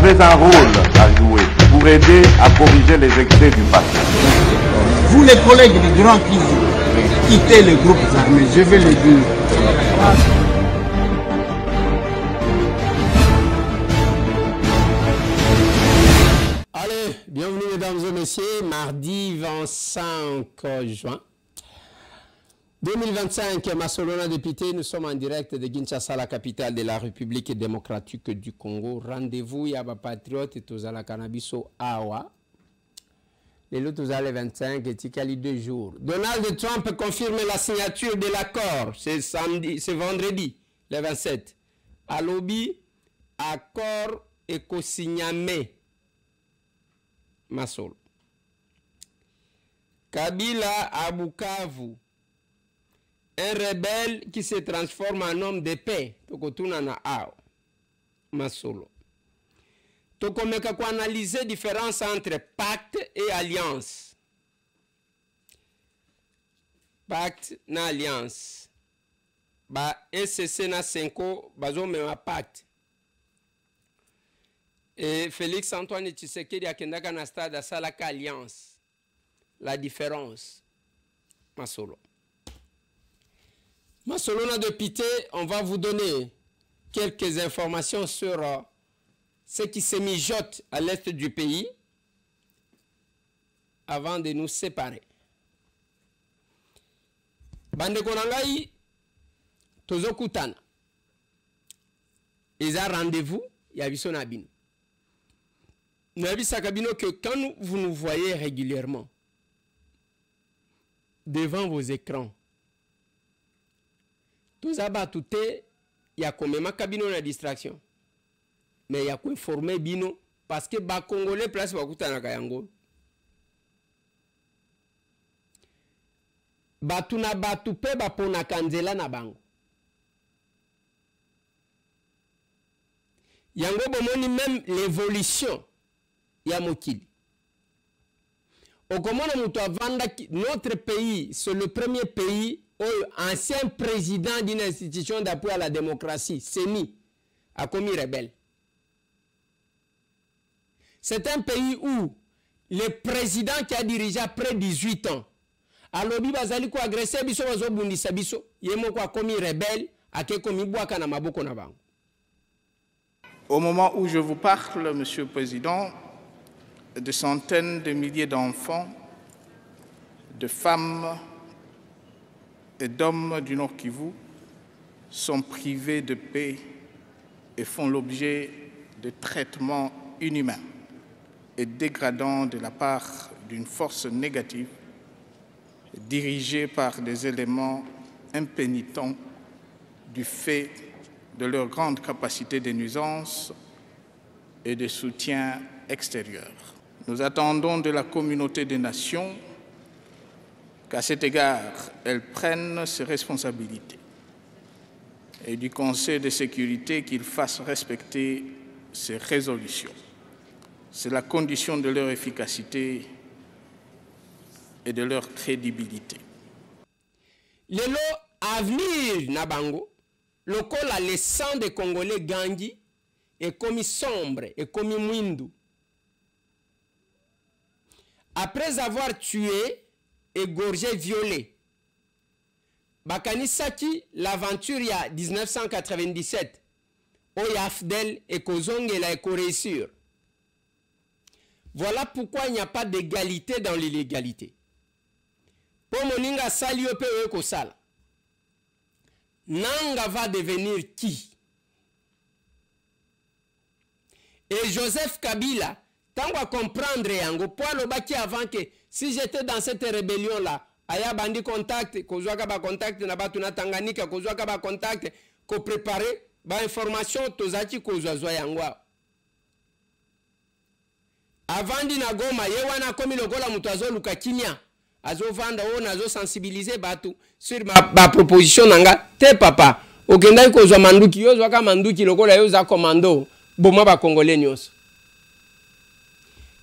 avez un rôle à jouer pour aider à corriger les excès du passé. Vous les collègues des grands qui quittez les groupes armés, je vais le dire. Allez, bienvenue mesdames et messieurs, mardi 25 juin 2025, Massolona député, nous sommes en direct de Kinshasa, la capitale de la République démocratique du Congo. Rendez-vous, Yaba Patriote, Tozala Canabiso Awa. Les lots Tozala 25 et Tikali 2 jours. Donald Trump confirme la signature de l'accord. C'est vendredi, le 27. À Lobi, accord et co-signamé. Massol. Kabila à Bukavu. Un rebelle qui se transforme en homme de paix. Tokotuna na ao. Masolo. Tokomeka ko analyser différence entre pacte et alliance. Pacte na alliance. Ba SCC na 5 bazo mema pacte. Et Félix Antoine Tshisekedi akendaka na stade salaka alliance. La différence. Masolo. Massolona député, on va vous donner quelques informations sur ce qui se mijote à l'est du pays avant de nous séparer. Bande Konangai, Tozo Kutana. Ils ont rendez-vous, il y a Biso Nabin. Nous avons Sakabino que quand vous nous voyez régulièrement devant vos écrans, tous abatoutés, il y a quand même cabino la distraction. Mais il y a quoi informer bino parce que ba Congolais place bakuta na kayango. Batuna batupe ba pona kanzela na bango. Yango bomoni même l'évolution ya mokili. Okomona muto avanda notre pays, c'est le premier pays ancien président d'une institution d'appui à la démocratie, CENI, a commis rebelle. C'est un pays où le président qui a dirigé après 18 ans, alors il a agressé biso bazo bundisa biso, yemo ko a commis rebelle, a ke commis boaka na maboko na bango. Au moment où je vous parle, Monsieur le Président, de centaines de milliers d'enfants, de femmes et d'hommes du Nord Kivu sont privés de paix et font l'objet de traitements inhumains et dégradants de la part d'une force négative dirigée par des éléments impénitents du fait de leur grande capacité de nuisance et de soutien extérieur. Nous attendons de la communauté des nations qu'à cet égard, elles prennent ses responsabilités et du Conseil de sécurité qu'il fasse respecter ses résolutions. C'est la condition de leur efficacité et de leur crédibilité. Le avenir Nabango, le col à le sang des Congolais Gandhi est commis sombre et commis mwindu. Après avoir tué, égorgé, violé. Bakanisaki, l'aventure il y a 1997, Oyafdel et Kozongela et réussir. Voilà pourquoi il n'y a pas d'égalité dans l'illégalité. Pour Moninga Saliope Kosala, Nanga va devenir qui? Et Joseph Kabila, tant qu'on comprendre yango, pour le baki avant que si j'étais dans cette rébellion là, aya bandi contact, kozwaka ba contact na batu na Tanganyika, kozwaka ba contact, ko préparer ba information tozaki kozwazwa yango. Avant dina Goma, yewana komi lokola mutu azoluka kimia, azovanda o nazo sensibiliser batu sur ma proposition nanga, te papa, okendai kozwa manduki, yo zwaka manduki lokola yo za commando, boma ba Congolais nyonso.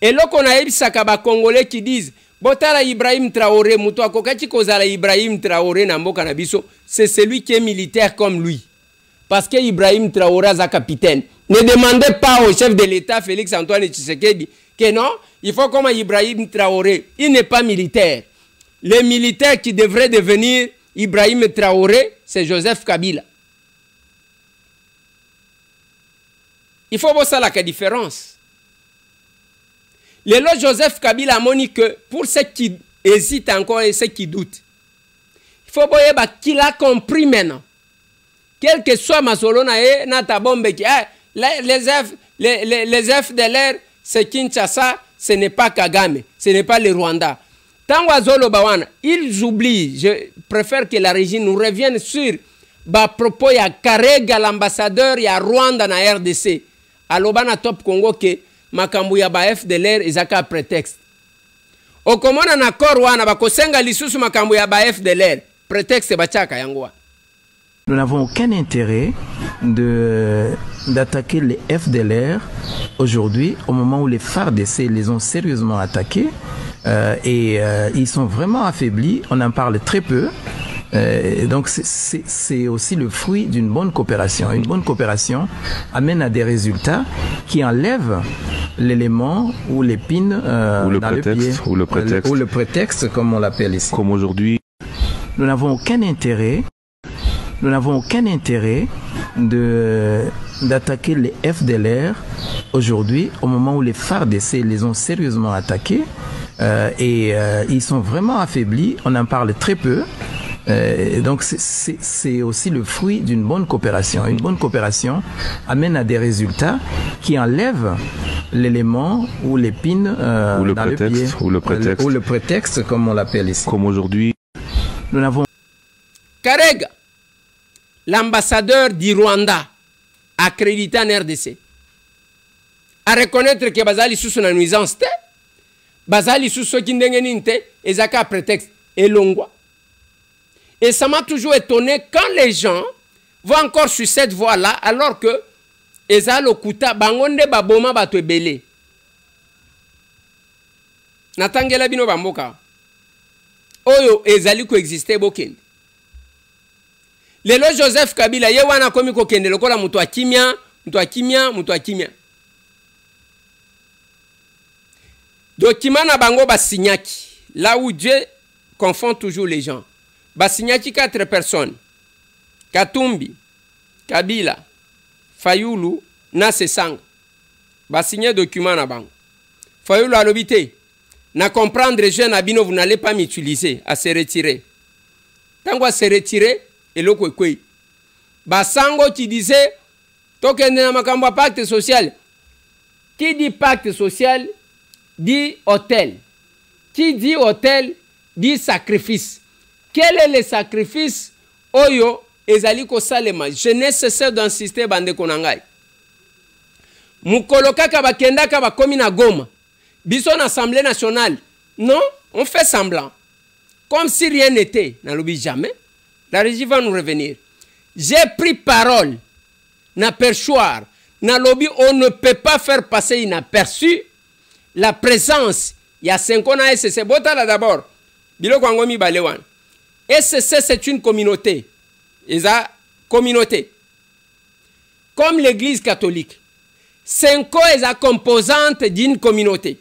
Et là qu'on a ebisaka ba Congolais qui disent botala Ibrahim Traoré muto akokati kozala Ibrahim Traoré na mboka na biso, c'est celui qui est militaire comme lui. parce que Ibrahim Traoré est capitaine. Ne demandez pas au chef de l'État, Félix Antoine Tshisekedi, que non, il faut comme Ibrahim Traoré. Il n'est pas militaire. Le militaire qui devrait devenir Ibrahim Traoré, c'est Joseph Kabila. Il faut voir ça la différence. Le lot Joseph Kabila a montré que pour ceux qui hésitent encore et ceux qui doutent, il faut voir qu'il a compris maintenant. Quel que soit Masolona et Natabombe, les FDLR, c'est Kinshasa, ce n'est pas Kagame, ce n'est pas le Rwanda. Tant que ils oublient, je préfère que la régie nous revienne sur propos ya Karega, l'ambassadeur, ya Rwanda na RDC. Alobana top Congo que makambu ya ba FDLR ezaka prétexte. Okomona na accord wana bakosenga lisusu makambu ya ba FDLR prétexte bachaka yango. Nous n'avons aucun intérêt d'attaquer les FDLR aujourd'hui au moment où les FARDC les ont sérieusement attaqués et ils sont vraiment affaiblis, on en parle très peu. Donc c'est aussi le fruit d'une bonne coopération. Une bonne coopération amène à des résultats qui enlèvent l'élément ou l'épine dans le pied. Ou le prétexte, comme on l'appelle ici. Comme aujourd'hui. Nous n'avons aucun intérêt d'attaquer les FDLR aujourd'hui au moment où les FARDC les ont sérieusement attaqués et ils sont vraiment affaiblis, on en parle très peu. Donc c'est aussi le fruit d'une bonne coopération. Une bonne coopération amène à des résultats qui enlèvent l'élément ou l'épine dans le pied. Ou le prétexte, comme on l'appelle ici. Comme aujourd'hui. Nous n'avons... Karega, l'ambassadeur du Rwanda, accrédité en RDC, à reconnaître que Bazali sous son nuisance, Bazali sous ce qui n'est et Zaka prétexte et longwa. Et ça m'a toujours étonné quand les gens vont encore sur cette voie-là, alors que Ezal Okuta, Bangonde Baboma Batwebele. Natangela Bino Bamboka. Oyo Ezali coexistait Boken. Lelo Joseph Kabila, Yewana Komi Kokende, le Kola Mutua Kimia. Dokimana Bango Basignaki, là où Dieu confond toujours les gens. Basignaki 4 personnes. Katumbi, Kabila, Fayulu, Nasesang. Basigné document na bango. Fayulu a l'obité. Na comprendre jeune Abino, vous n'allez pas m'utiliser à se retirer. Tant qu'on se retirer, et le kwekwe. Basango qui disait, tokende na makambo pacte social. Qui dit pacte social, dit hôtel. Qui dit hôtel, dit sacrifice. Quel est le sacrifice oyo ezali ko salema? Je ne cesse d'insister bande konangai. Mukoloka kabakenda kabakomi na Goma. Bison Assemblée nationale. Non, on fait semblant. Comme si rien n'était. N'alobi jamais. La régie va nous revenir. J'ai pris parole. N'aperchoir. N'alobi, on ne peut pas faire passer inaperçu la présence. Il y a 5 ans à SCC. Botala d'abord. Bilo Kwangomi Balewan. SCC, c'est une communauté. Esa communauté. Comme l'église catholique. 5 ans est la composante d'une communauté.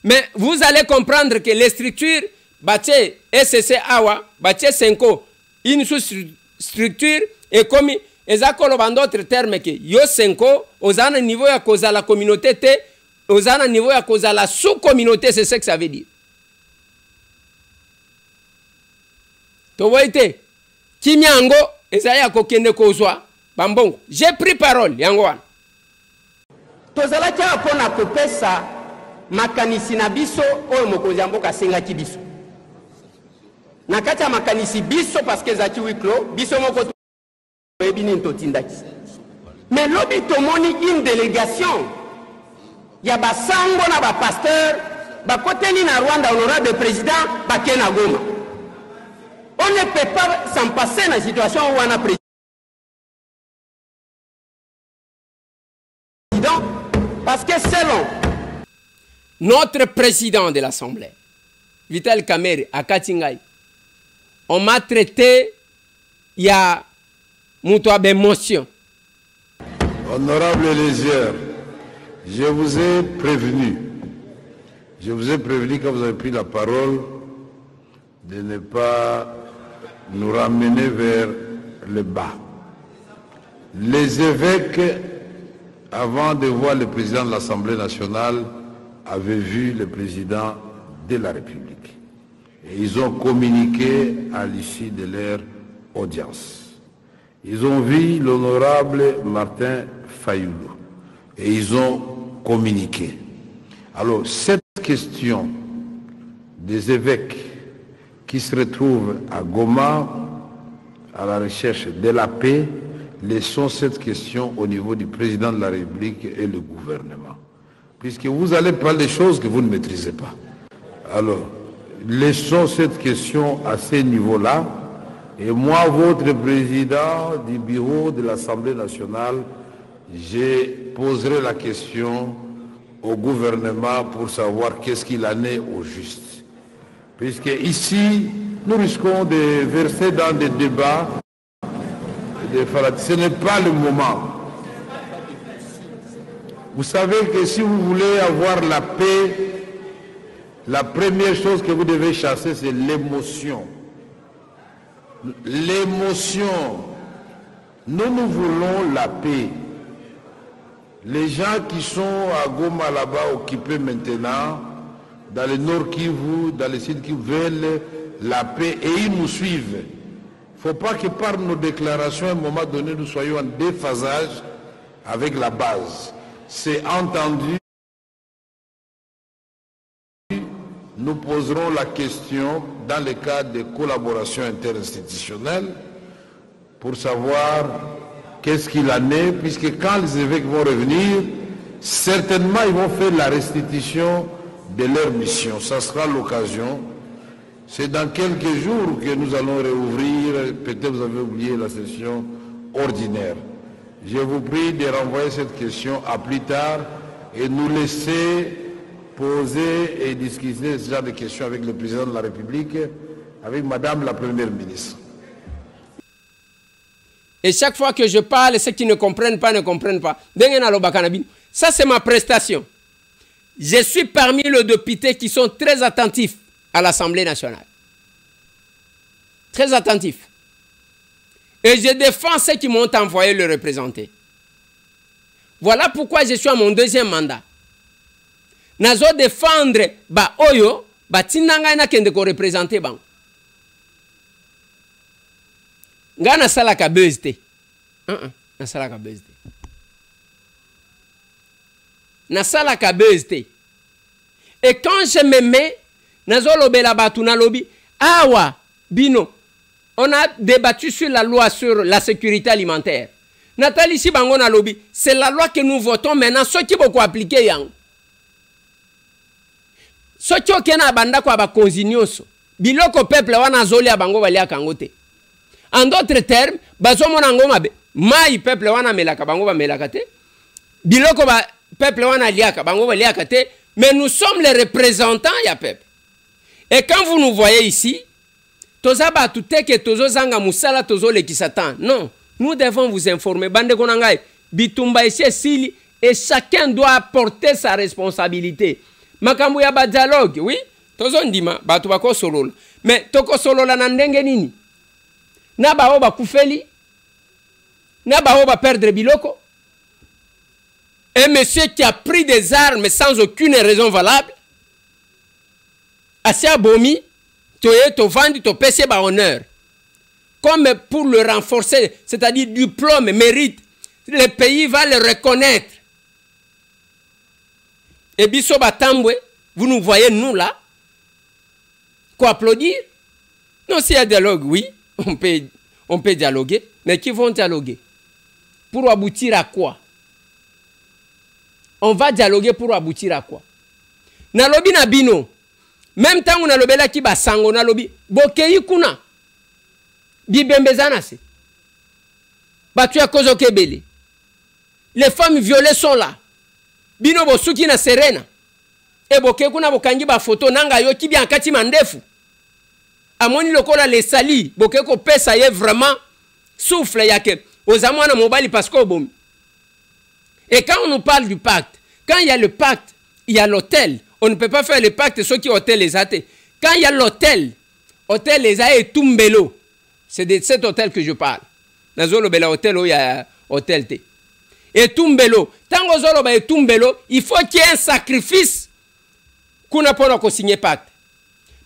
Mais vous allez comprendre que les structures, bâtées SCC Awa, bâtées 5 ans, une sous-structure, et comme ils ont d'autres termes que yo 5 ans, aux un niveau à cause de la communauté, aux un niveau à cause de la sous-communauté, c'est ce que ça veut dire. Kimyango, Ezaya Kokende Kozwa, Bambong. J'ai pris parole, Yangoan. Tozalaki apona kopesa makanisi na biso oyo mokonzi ya mboka asengaki biso. Na kati ya makanisi biso parce que zaki wiklo, biso moko toyebi nini totindaki. Mais lobi tomoni une délégation ya basango na bapasteur bakoteli na Rwanda honorable président bake na Goma. On ne peut pas s'en passer dans la situation où on a président. Parce que selon notre président de l'Assemblée, Vital Kamerhe, à Katingaï, on m'a traité il y a muto abe émotion. Honorable Lézière, je vous ai prévenu quand vous avez pris la parole de ne pas nous ramener vers le bas. Les évêques, avant de voir le président de l'Assemblée nationale, avaient vu le président de la République. Et ils ont communiqué à l'issue de leur audience. Ils ont vu l'honorable Martin Fayoulou et ils ont communiqué. Alors, cette question des évêques qui se retrouvent à Goma à la recherche de la paix, laissons cette question au niveau du président de la République et le gouvernement. Puisque vous allez parler des choses que vous ne maîtrisez pas. Alors, laissons cette question à ce niveau-là. Et moi, votre président du bureau de l'Assemblée nationale, je poserai la question au gouvernement pour savoir qu'est-ce qu'il en est au juste. Puisque ici, nous risquons de verser dans des débats. Ce n'est pas le moment. Vous savez que si vous voulez avoir la paix, la première chose que vous devez chasser, c'est l'émotion. L'émotion. Nous voulons la paix. Les gens qui sont à Goma là-bas occupés maintenant, dans le nord Kivu, dans le sud Kivu, veulent la paix et ils nous suivent. Il ne faut pas que par nos déclarations, à un moment donné, nous soyons en déphasage avec la base. C'est entendu. Nous poserons la question dans le cadre de collaboration interinstitutionnelle pour savoir qu'est-ce qu'il en est, puisque quand les évêques vont revenir, certainement ils vont faire la restitution de leur mission. Ça sera l'occasion. C'est dans quelques jours que nous allons réouvrir, peut-être vous avez oublié la session ordinaire. Je vous prie de renvoyer cette question à plus tard et nous laisser poser et discuter ce genre de questions avec le président de la République, avec Madame la Première ministre. Et chaque fois que je parle, ceux qui ne comprennent pas, ne comprennent pas. Ça, c'est ma prestation. Je suis parmi les députés qui sont très attentifs à l'Assemblée nationale. Très attentifs. Et je défends ceux qui m'ont envoyé le représenter. Voilà pourquoi je suis à mon deuxième mandat. Nazo défendre ba oyo ba tinanga na kende ko représenter bang. Ngana sala ka bezte. Na sala ka bezte. Na sala ka bezte. Et quand je me mets nazo lobela batu na lobi awa bino. On a débattu sur la loi sur la sécurité alimentaire. Nathalie Sibango na lobi, c'est la loi que nous votons maintenant, ceux qui vont appliquer yang. Ceux qui ont banda kwa ba konzinyoso. Biloko peuple wana zoli abango balia kangote. En d'autres termes, bazo monango mabe. Mai peuple wana melaka bango ba melaka te. Biloko ba peuple wana liaka bango ba liaka te. Mais nous sommes les représentants ya peuple. Et quand vous nous voyez ici, tozaba tuteke tozo zanga musala tozo lekisatan. Non, nous devons vous informer. Bande konangai, bitumba ici sili et chacun doit porter sa responsabilité. Makambu ya ba dialogue, oui, tozo ndima batu bako solola. Mais toko solola na ndenge nini? Na ba oba kufeli? Na ba oba perdre biloko? Un monsieur qui a pris des armes sans aucune raison valable, assez abomi, to vendu, to pèse ba honneur. Comme pour le renforcer, c'est-à-dire diplôme, mérite, le pays va le reconnaître. Et biso batambwe, vous nous voyez nous là, quoi applaudir? Non, s'il y a dialogue, oui, on peut dialoguer, mais qui vont dialoguer? Pour aboutir à quoi? On va dialoguer pour aboutir à quoi? Nalobi na bino, même temps on a lobela ki basango na lobi, bokei kuna, bibembezana se, batu ya kozo kebele, les femmes violées sont là, bino bosuki na serena, e bokei kuna bokangi ba photo nanga yo ki bien kati mandefu, amoni lokola les sali, bokei ko pesa ye vraiment souffle yake, aux amouana mobali parce qu'on bombe. Et quand on nous parle du pacte, quand il y a le pacte, il y a l'hôtel. On ne peut pas faire le pacte ceux qui hôtel les athées. Quand il y a l'hôtel, hôtel les a et Tumbelo. C'est de cet hôtel que je parle. Dans le bel hôtel où il y a hôtel T. Et Tumbelo. Tant que et Tumbelo, il faut qu'il y ait un sacrifice qu'on n'a pas signé pacte.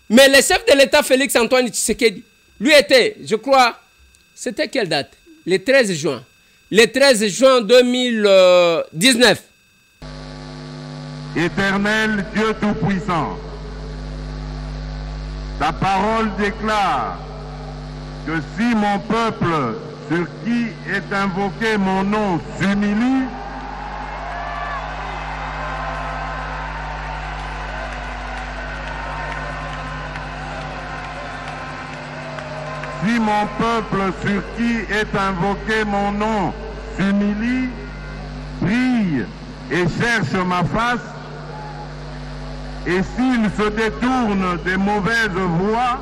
Mais le chef de l'État, Félix Antoine Tshisekedi, lui était, je crois, c'était quelle date? Le 13 juin. Le 13 juin 2019. Éternel Dieu Tout-Puissant, ta parole déclare que si mon peuple sur qui est invoqué mon nom s'humilie, si mon peuple sur qui est invoqué mon nom s'humilie, prie et cherche ma face, et s'il se détourne des mauvaises voies,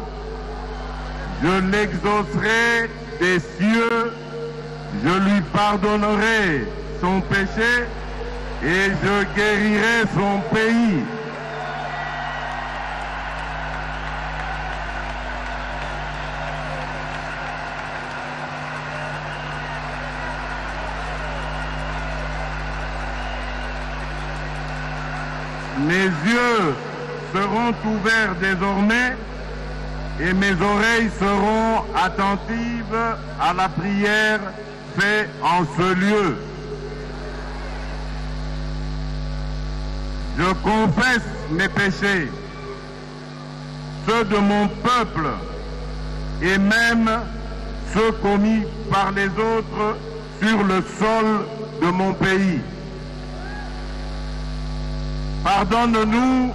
je l'exaucerai des cieux, je lui pardonnerai son péché et je guérirai son pays. Mes yeux seront ouverts désormais et mes oreilles seront attentives à la prière faite en ce lieu. Je confesse mes péchés, ceux de mon peuple et même ceux commis par les autres sur le sol de mon pays. Pardonne-nous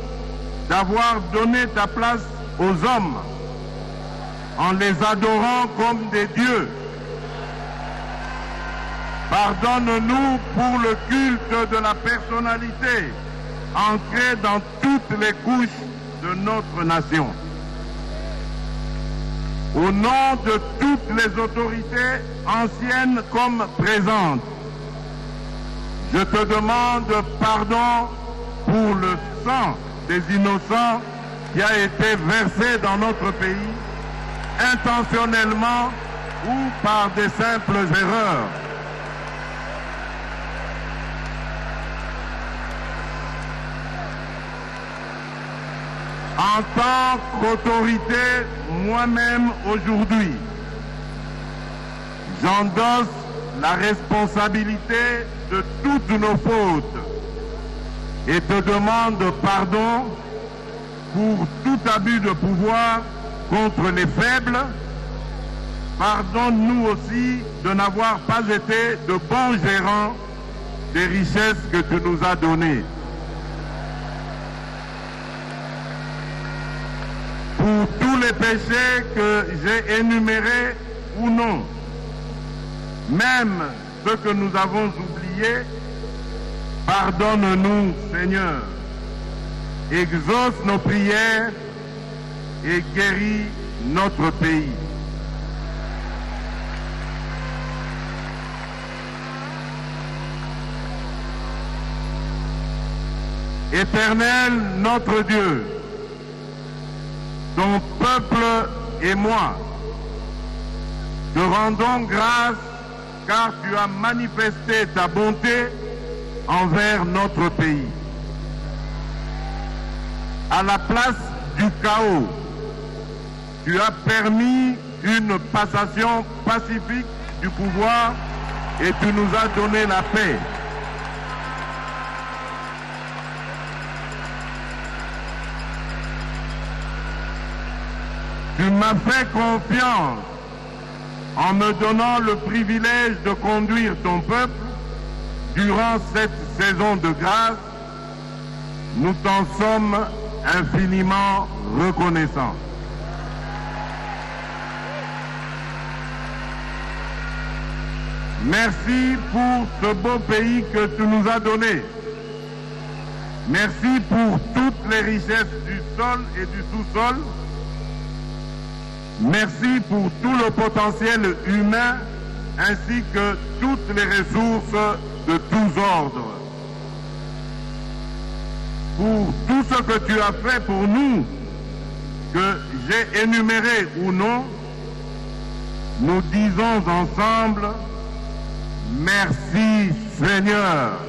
d'avoir donné ta place aux hommes en les adorant comme des dieux. Pardonne-nous pour le culte de la personnalité ancré dans toutes les couches de notre nation. Au nom de toutes les autorités anciennes comme présentes, je te demande pardon pour le sang des innocents qui a été versé dans notre pays, intentionnellement ou par des simples erreurs. En tant qu'autorité, moi-même aujourd'hui, j'endosse la responsabilité de toutes nos fautes et te demande pardon pour tout abus de pouvoir contre les faibles. Pardonne-nous aussi de n'avoir pas été de bons gérants des richesses que tu nous as données. Pour tous les péchés que j'ai énumérés ou non, même ceux que nous avons oubliés, pardonne-nous, Seigneur, exauce nos prières et guéris notre pays. Éternel notre Dieu, ton peuple et moi, te rendons grâce car tu as manifesté ta bonté envers notre pays. À la place du chaos, tu as permis une passation pacifique du pouvoir et tu nous as donné la paix. Tu m'as fait confiance en me donnant le privilège de conduire ton peuple durant cette saison de grâce. Nous t'en sommes infiniment reconnaissants. Merci pour ce beau pays que tu nous as donné. Merci pour toutes les richesses du sol et du sous-sol. Merci pour tout le potentiel humain ainsi que toutes les ressources de tous ordres. Pour tout ce que tu as fait pour nous, que j'ai énuméré ou non, nous disons ensemble, merci Seigneur.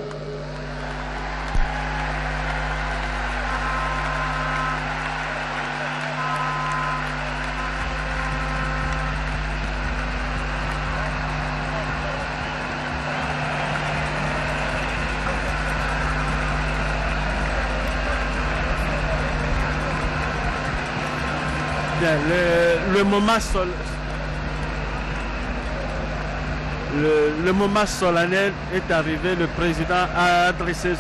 Bien, le moment solennel est arrivé. Le président a adressé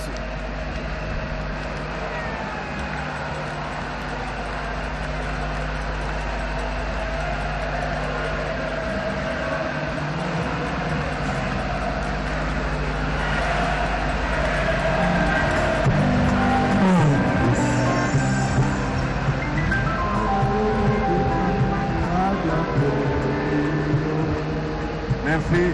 Merci.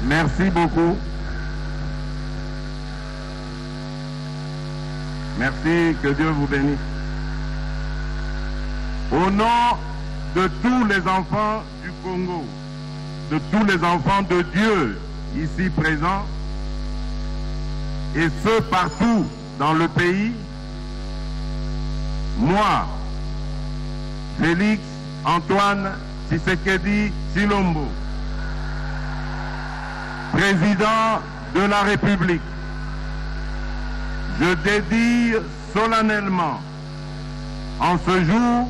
Merci beaucoup. Merci, que Dieu vous bénisse. Au nom de tous les enfants du Congo, de tous les enfants de Dieu ici présents, et ceux partout dans le pays, moi, Félix Antoine Tshisekedi Tshilombo, président de la République, je dédie solennellement en ce jour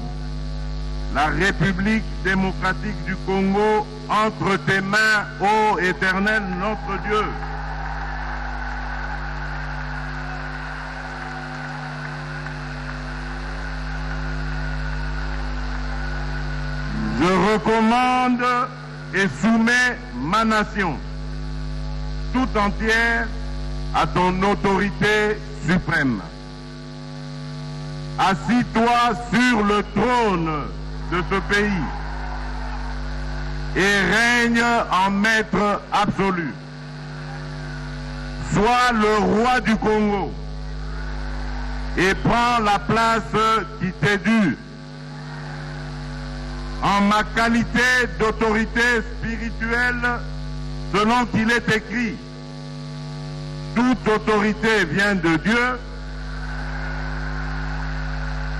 la République démocratique du Congo entre tes mains, ô Éternel notre Dieu. Je recommande et soumets ma nation tout entière à ton autorité suprême. Assis-toi sur le trône de ce pays et règne en maître absolu. Sois le roi du Congo et prends la place qui t'est due. En ma qualité d'autorité spirituelle, selon qu'il est écrit, toute autorité vient de Dieu,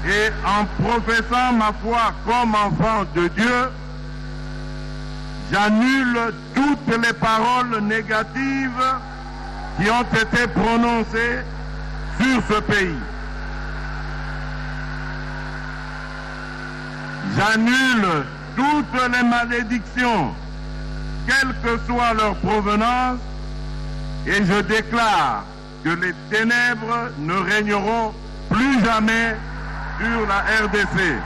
et en professant ma foi comme enfant de Dieu, j'annule toutes les paroles négatives qui ont été prononcées sur ce pays. J'annule toutes les malédictions, quelle que soit leur provenance, et je déclare que les ténèbres ne régneront plus jamais sur la RDC.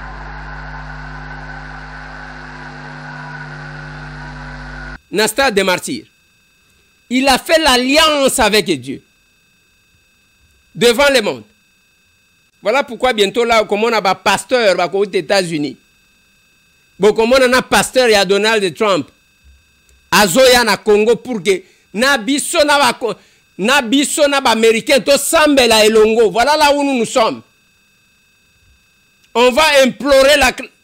Nastat des martyrs, il a fait l'alliance avec Dieu devant le monde. Voilà pourquoi bientôt là, comme on a un pasteur aux États-Unis, comme on a un pasteur et à Donald Trump, à Zoya na Congo pour que na biso na ba américain to sambela elongo. Voilà là où nous sommes. On va implorer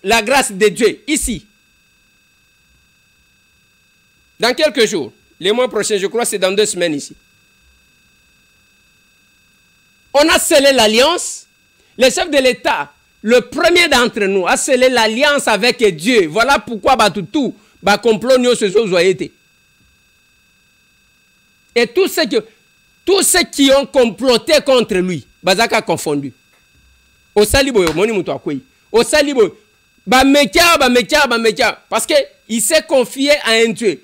la grâce de Dieu ici. Dans quelques jours, les mois prochains, je crois que c'est dans 2 semaines ici. On a scellé l'alliance. Le chef de l'État, le premier d'entre nous, a scellé l'alliance avec Dieu. Voilà pourquoi Batutu, complot se sont joyeux. Et tous ceux qui ont comploté contre lui, Bazaka confondu. Au salibo, moni muto akoi. Au salibo, bamekia. Parce que il s'est confié à un Dieu.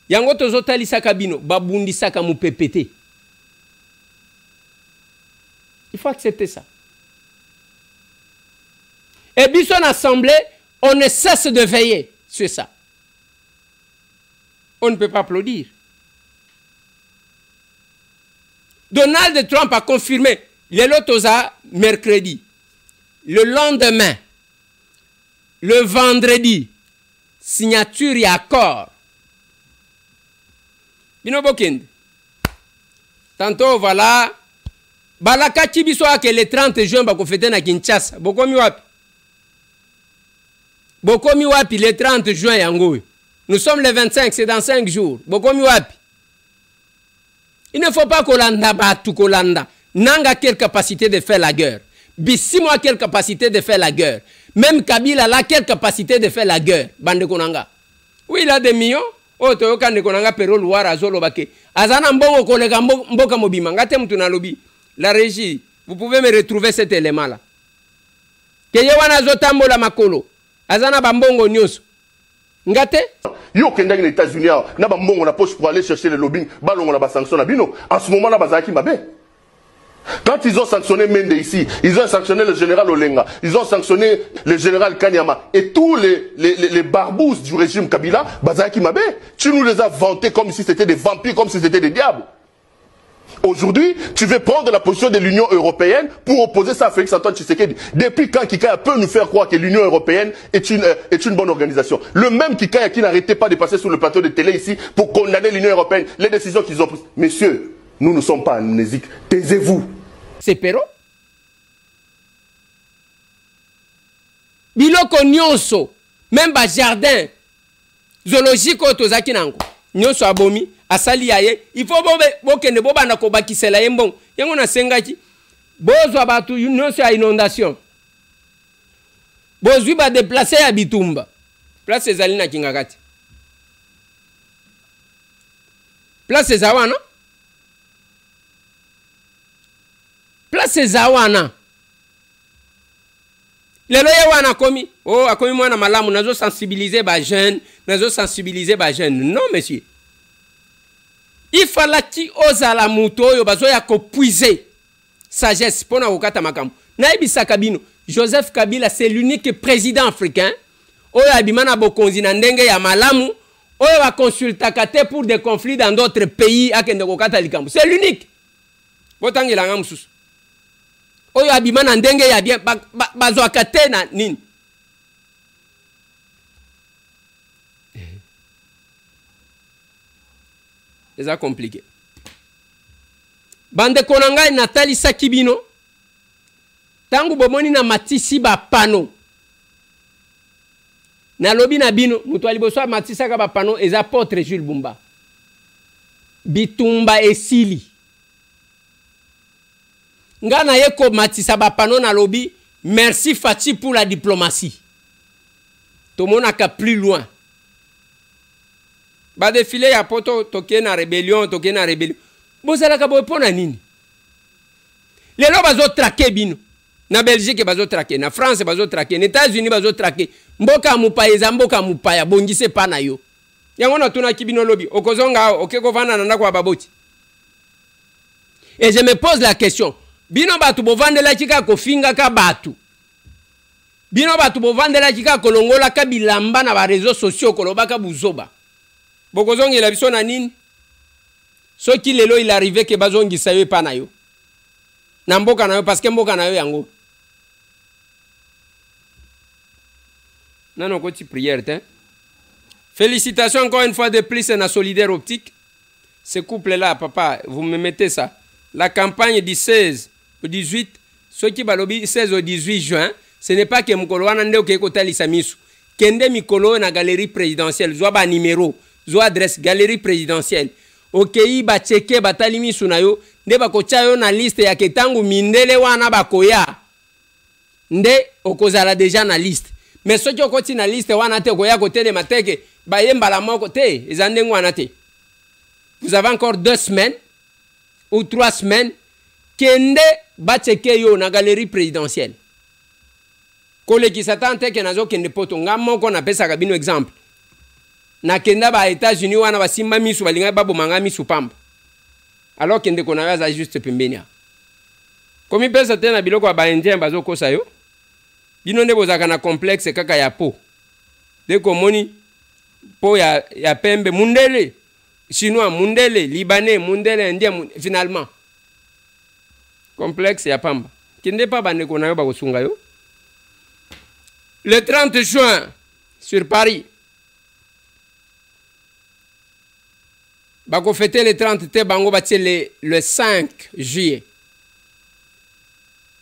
Yango tozotali sakabino, babundi saka mu pépété. Il faut accepter ça. Et puis son assemblée, on ne cesse de veiller sur ça. On ne peut pas applaudir. Donald Trump a confirmé, les lotosa mercredi, le lendemain, le vendredi, signature et accord. Bino bokende. Tantôt, voilà. Balaka Tibiso que le 30 juin, bako fêter na Kinshasa. Bokomi wapi. Bokomi wapi le 30 juin yango. Nous sommes le 25, c'est dans 5 jours. Bokomi wapi. Il ne faut pas kolanda batu kolanda. Nanga quelle capacité de faire la guerre. Bissimo a quelle capacité de faire la guerre. Même Kabila a quelle capacité de faire la guerre. Bande konanga. Oui, il a des millions. Oh, to kande konanga pero luara zolo bake. Azana mbongo kolega mboka mobima. Ngate mtu na lobi. La régie, vous pouvez me retrouver cet élément-là. Que yewana zotambo la makolo. Azana bambongo nyos. Ngate? Yo kendaki les États-Unis na bambongo na poche pour aller chercher le lobbying, balongo na ba sanction na bino. En ce moment là bazaki mabe. Quand ils ont sanctionné Mende ici, ils ont sanctionné le général Olenga, ils ont sanctionné le général Kanyama et tous les barbouzes du régime Kabila, bazaki mabe. Tu nous les as vantés comme si c'était des vampires, comme si c'était des diables. Aujourd'hui, tu veux prendre la position de l'Union européenne pour opposer ça à Félix Antoine Tshisekedi. Depuis quand Kikaya peut nous faire croire que l'Union européenne est une bonne organisation? Le même Kikaya qui n'arrêtait pas de passer sur le plateau de télé ici pour condamner l'Union européenne, les décisions qu'ils ont prises. Messieurs, nous ne sommes pas amnésiques. Taisez-vous. C'est Perro. Biloko nyonso, même ba jardin zoologique otozaki nango. Nyonso abomi. Asali yaye, il faut bokende bobana ko bakisela yembon. Yango na sengaki. Bozwa batu nyonso ya inondation. Bozwi ba déplacer ya bitumba. Place ezali na kingakati. Place ezawana. Place ezawana. Lelo ye wana komi. Oh, akomi mwana malamu nazo sensibiliser ba jeune, nazo sensibiliser ba jeune. Non monsieur. Il fallait qu'il ose à la moto, il bazoya ko puiser sagesse pour na kokata makambo. Na ebisa Kabino, Joseph Kabila c'est l'unique président africain oyo abimana bokonzi na ndenge ya malamu oyo va consulta kate pour des conflits dans d'autres pays akende kokata likambo. C'est l'unique. Botangela nga mususu. Oyo abimana ndenge ya bien bazoa kate na nini. C'est compliqué. Bande konanga Nathalie Sakibino. Tangu bomoni na matisi ba pano. Na lobi na bino, mutuali boswa matisa ka ba pano eza apôtre Jules Bumba. Bitumba esili. Ngana yeko matisa ba pano na lobi, merci Fati pour la diplomatie. Tout le monde a plus loin. Ba défilé ya poto toke na rébellion. Bozala ka bopona nini? Lelo bazo traquer bino. Na Belgique bazo traquer, na France bazo traquer, na États-Unis bazo traquer. Mboka mupaya bongise pa na yo. Yango na tuna kibino lobi, okozonga okeko vana na ndako baboti. Et je me pose la question, bino batu bovandela kika kofinga ka batu. Bino batu bovandela kika kolongola ka bilamba na ba réseaux sociaux kolobaka buzoba. Bokozongi la biso na nini? So ki lelo il arrivé ke bazongi sayo pa na yo. Na mboka na yo parce que mboka na yo yango. Non, koti prière, hein? Félicitations encore une fois de plus à Solidaire Optique. Ce couple-là, papa, vous me mettez ça. La campagne du 16 au 18, ceux qui balobi 16 au 18 juin, ce n'est pas que Mkolo Wanande ou Kekotali Samisu. Kende Mikolo na galerie présidentielle, zoa ba numéro, zoa adresse galerie présidentielle. Okei ba cheke batali misu na yo, nde bakocha yo na liste ya ketangu mindele wana bakoya. Nde okozala déjà na liste. Mais ceux qui ont continué la liste, vous avez encore 2 semaines ou 3 semaines kende bateke yo na galerie présidentielle. Kole ki satante ke nazo kende poto ngamo ko na pesa kabino exemple. Na kenda ba États-Unis wana basimba misu balinga babo manga misu pamba. Alors kende ko na waza juste pembenia. Komi pesa tena biloko ba indien bazo kosa yo. Bino nde bozaka na complexe kaka ya po. Deko moni po ya pembe mundele. Chinois mundele, libanais mundele, indien finalement. Complexe ya pamba. Kende pa bande ko na yo ba kosunga yo. Le 30 juin, sur Paris, bako fêter le 30 te bango batie le 5 juillet.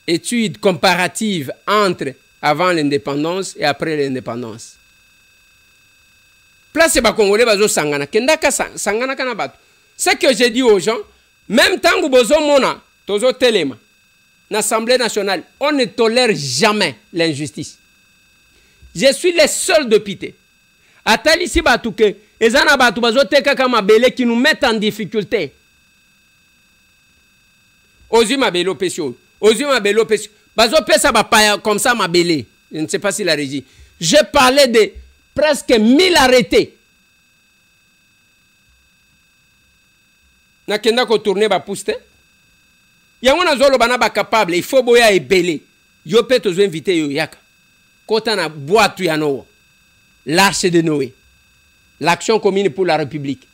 Étude comparative entre avant l'indépendance et après l'indépendance. Place ba Congolais bazo sangana kendaka sangana kana bato. Ce que j'ai dit aux gens, même tant que bozo mona tozo telema l'Assemblée nationale, on ne tolère jamais l'injustice. Je suis le seul député. Atali si batuke ezana batu bazo teka kama bele qui nous mettent en difficulté. Ozi mabelo pesio. Ozi mabelo pesio. Bazo pesa bapaya comme ça mabele. Je ne sais pas si la régie. Je parlais de presque 1000 arrêtés. Nakenda ko tourner ba pouste. Yango na zolo bana ba capable, il faut boya ebele. Yo pe tozo inviter yo yaka. Kota na boîte ya no. L'Arche de Noé. L'action commune pour la République.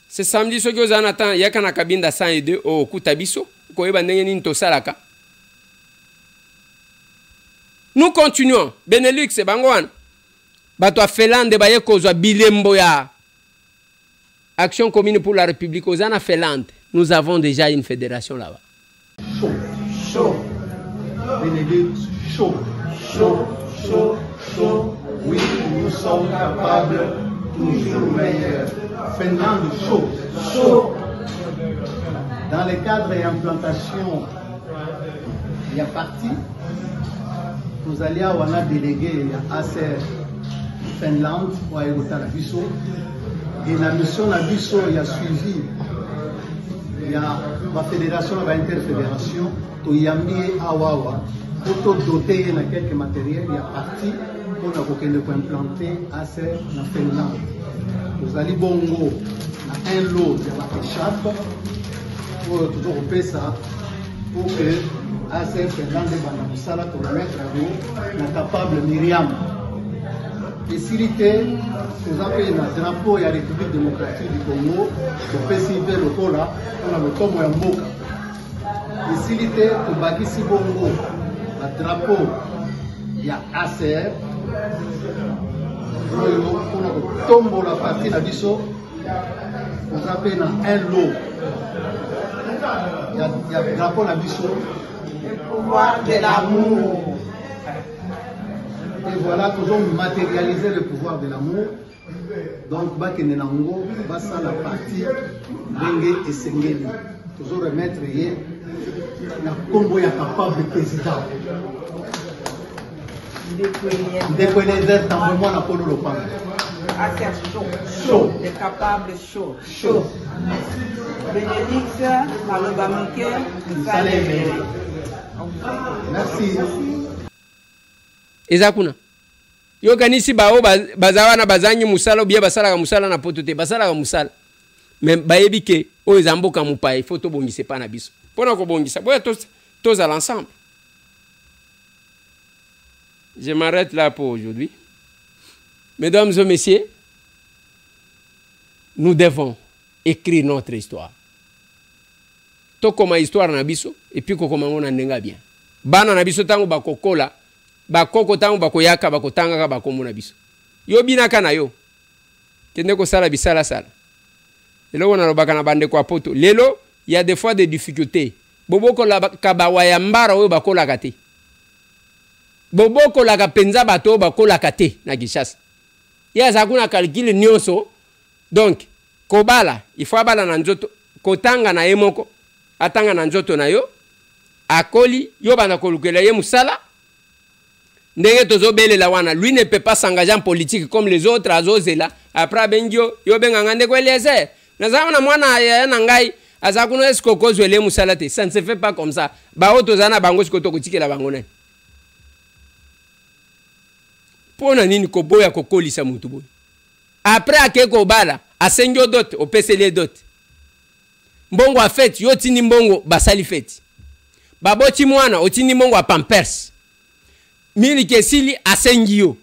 Ce samedi ce que vous attend yaka na kabinda 102 au Kutabiso, ko yeba ndenge nini to salaka. Nous continuons. Benelux et Bangoan. Bato Felande baye kozwa bilembo ya Action commune pour la République aux Anna Felande. Nous avons déjà une fédération là-bas. Chaud, chaud. Benelux, chaud, chaud, chaud, chaud. Oui, nous sommes capables, toujours meilleurs. Finlande, chaud, chaud. Dans le cadre d'implantation, il y a parti. Nous allions on a délégué à ACR Finlande pour aller au Talabiso. Et la mission Nabiso, il y a suivi. Il y a la fédération, la interfédération, il y a mis à Wawa. Pour doter de quelques matériels, il y a parti pour implanter ACR en Finlande. Nous allons bongo, un lot de la échappe pour toujours faire ça, pour que ACR Finlande va pour mettre à vous, capable Myriam. Facilité, nous avons un drapeau de la République démocratique du Congo, le PCB, le Kola, on a le Tomo Yamboka. Facilité, pour Bakisi Bongo, le drapeau, il y a ACR, on a le Tombo, la partie de Bisso, on appelle un lot. Il y a le drapeau de Bisso, le pouvoir de l'amour. Et voilà, toujours matérialiser le pouvoir de l'amour. Donc, Bakenenango, Bassa la partie, Bengue et Sengeli. Toujours remettre la combo est capable de président. Depuis les aides, dans le monde, Apollo le parle. Ah, c'est chaud. Chaud. Les capables chaud. Chaud. Bénédicte, Malobamuke, Salé. Merci. Ezakuna. Yo kanisi bao bazawa na bazanyi musala bia basala ka musala na potote basala ka musala. Mais bayebi ke o ezamboka mupa il faut to bongise pa na biso. Pona ko bongisa boya tous à l'ensemble. Je m'arrête là pour aujourd'hui. Mesdames et messieurs, nous devons écrire notre histoire. To koma histoire na biso et puis ko koma ngona ndenga bien. Bana na biso tango bakokola bakoko tango bakoyaka bakotanga bakomona biso yo binaka na yo kende ko sala bisala sala lelo wana lobaka na bande kwa poto lelo il y a des fois des difficultés boboko la kabawa ya mbara oyo bakola kate boboko la kapenza bato bakola kate na Kinshasa ya za kuna calcul nyonso donc kobala il faut abala na nzoto kotanga na yemoko atanga na nzoto na yo akoli yo bana kolukela ye musala. Ndenge tozo bele la wana, lui ne peut pas s'engager en politique comme les autres azozela. Après bengyo, yo benga ngande ko eliezer. Nazama na mwana ya nangai, azakuno eskoko zwele musalate. Ça ne se fait pas comme ça. Ba otozana bango sikoto kutikela bango ne. Pona nini ko boya ko kolisa mutu boy. Après akeko bala, asengyo dot, opesele dot. Mbongo a fête, yo tini mbongo basali fête. Baboti mwana, otini mbongo a pampers. Mili kesili asengio.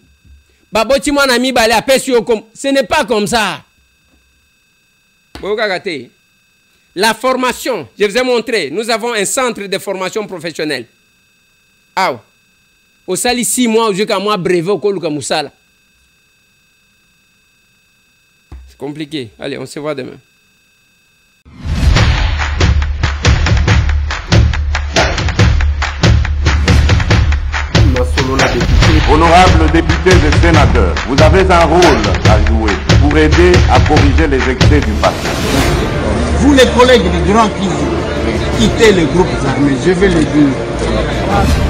Baboti mwana mibale apesi yo comme ce n'est pas comme ça. La formation, je vous ai montré, nous avons un centre de formation professionnelle. Ah. Au sali 6 mois, jusqu'à moi brevet au Koluka Moussala. C'est compliqué. Allez, on se voit demain. Honorables députés et sénateurs, vous avez un rôle à jouer pour aider à corriger les excès du passé. Vous les collègues des grands qui quittez les groupes armés, je vais le dire.